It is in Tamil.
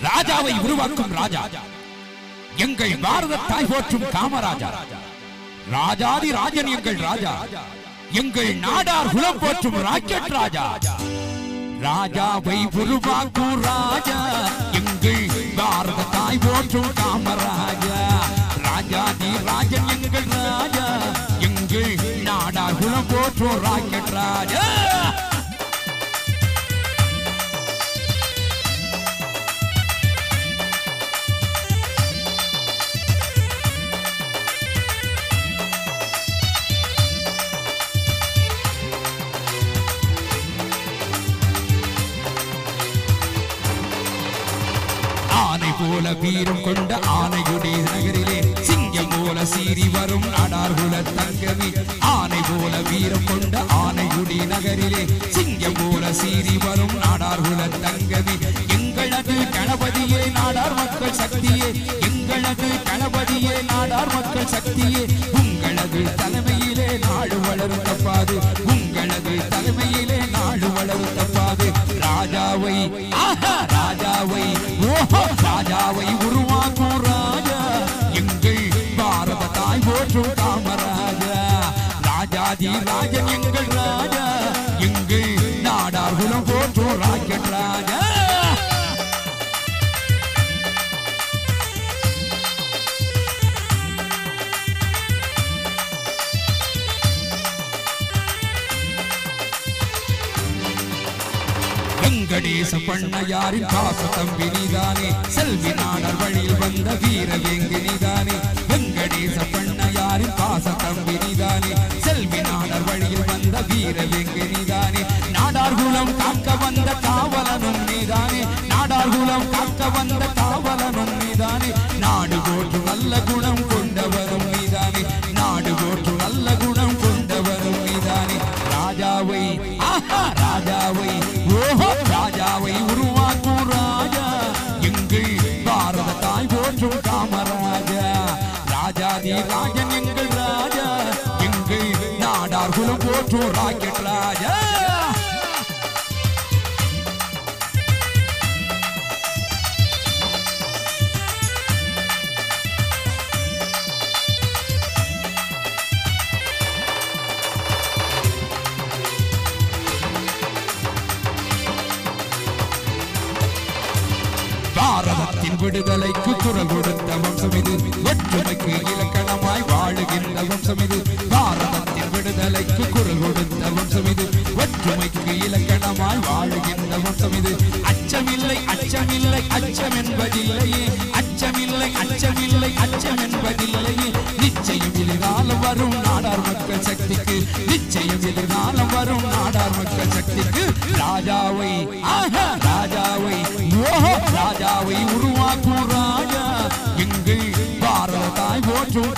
ராஜாவை உருவாக்கும் ராஜா எங்கள் பாரத தாய் போற்றும் காமராஜா ராஜாதி ராஜன் எங்கள் ராஜா எங்கள் நாடார் குலம் போற்றும் ராக்கெட் ராஜா ராஜாவை உருவாக்கும் ராஜா எங்கள் பாரத தாய் போற்றும் காமராஜா ராஜாதி ராஜன் எங்கள் ராஜா எங்கள் நாடார் குலம் போற்றும் ராக்கெட் ராஜா போல வீரம் கொண்ட ஆனையுடைய நகரிலே சிங்கம் போல சீறி வரும் நாடார் குல தங்கமே ஆனை போல வீரம் கொண்ட ஆனையுடைய நகரிலே சிங்கம் போல சீறி வரும் நாடார் குல தங்கமே எங்களது கணபதியே நாடார் மக்கள் சக்தியே எங்களது கணபதியே நாடார் மக்கள் சக்தியே உங்களது தலைமையிலே நாடு வளரும் தப்பாது உங்களது தலைமையிலே நாடு வளரும் தப்பாது ராஜாவை ராஜாவை ராஜாவை உருவாக்கும் ராஜா எங்கள் பாரத தாய் போற்றும் காமராஜா ராஜாதி ராஜன் எங்கள் ராஜா எங்கள் நாடார் குலம் போற்றும் ராக்கெட் ராஜா வெங்கடேச பண்ணையாரின் பாச தம்பி நீதானே செல்வி நாடார் வழியில் வந்த வீர வேங்கு நீதானே வெங்கடேச பண்ணையாரின் பாச தம்பி நீதானே செல்வி நாடார் வழியில் வந்த வீர வேங்கு நீதானே நாடார் குலம் காக்க வந்த காவலனும் நீதானே நாடார் குலம் காக்க வந்த காவலனும் நீதானே நாடு போற்று நல்ல குணம் கொண்டவரும் நீதானே நாடு போற்று நல்ல குணம் கொண்டவரும் நீதானே ராஜாவை ராஜாவை ராஜாவை உருவாக்கும் ராஜா எங்கள் பாரத தாய் போற்றும் காமராஜா ராஜாதி ராஜன் எங்கள் ராஜா எங்கள் நாடார் குலம் போற்றும் ராக்கெட் ராஜா பாரதத்தின் விடுதலைக்கு குரல் கொடுத்த வம்சம் இது ஒற்றுமைக்கு இலக்கணமாய் வாழுகின்ற வம்சம் இது பாரதத்தின் விடுதலைக்கு குரல் கொடுத்த வம்சம் இது ஒற்றுமைக்கு இலக்கணமாய் வாழுகின்ற வம்சம் இது அச்சமில்லை அச்சமில்லை அச்சம் என்பதில்லையே அச்சமில்லை அச்சமில்லை அச்சம் என்பதில்லையே நிச்சயம் எதிர்காலம் வரும் நாடார் மக்கள் சக்திக்கு நிச்சயம் எதிர்காலம் வரும் நாடார் மக்கள் சக்திக்கு ராஜாவை ராஜாவை ராஜாவை உருவாக்கும் ராஜா எங்கள் பாரத தாய் போற்றும்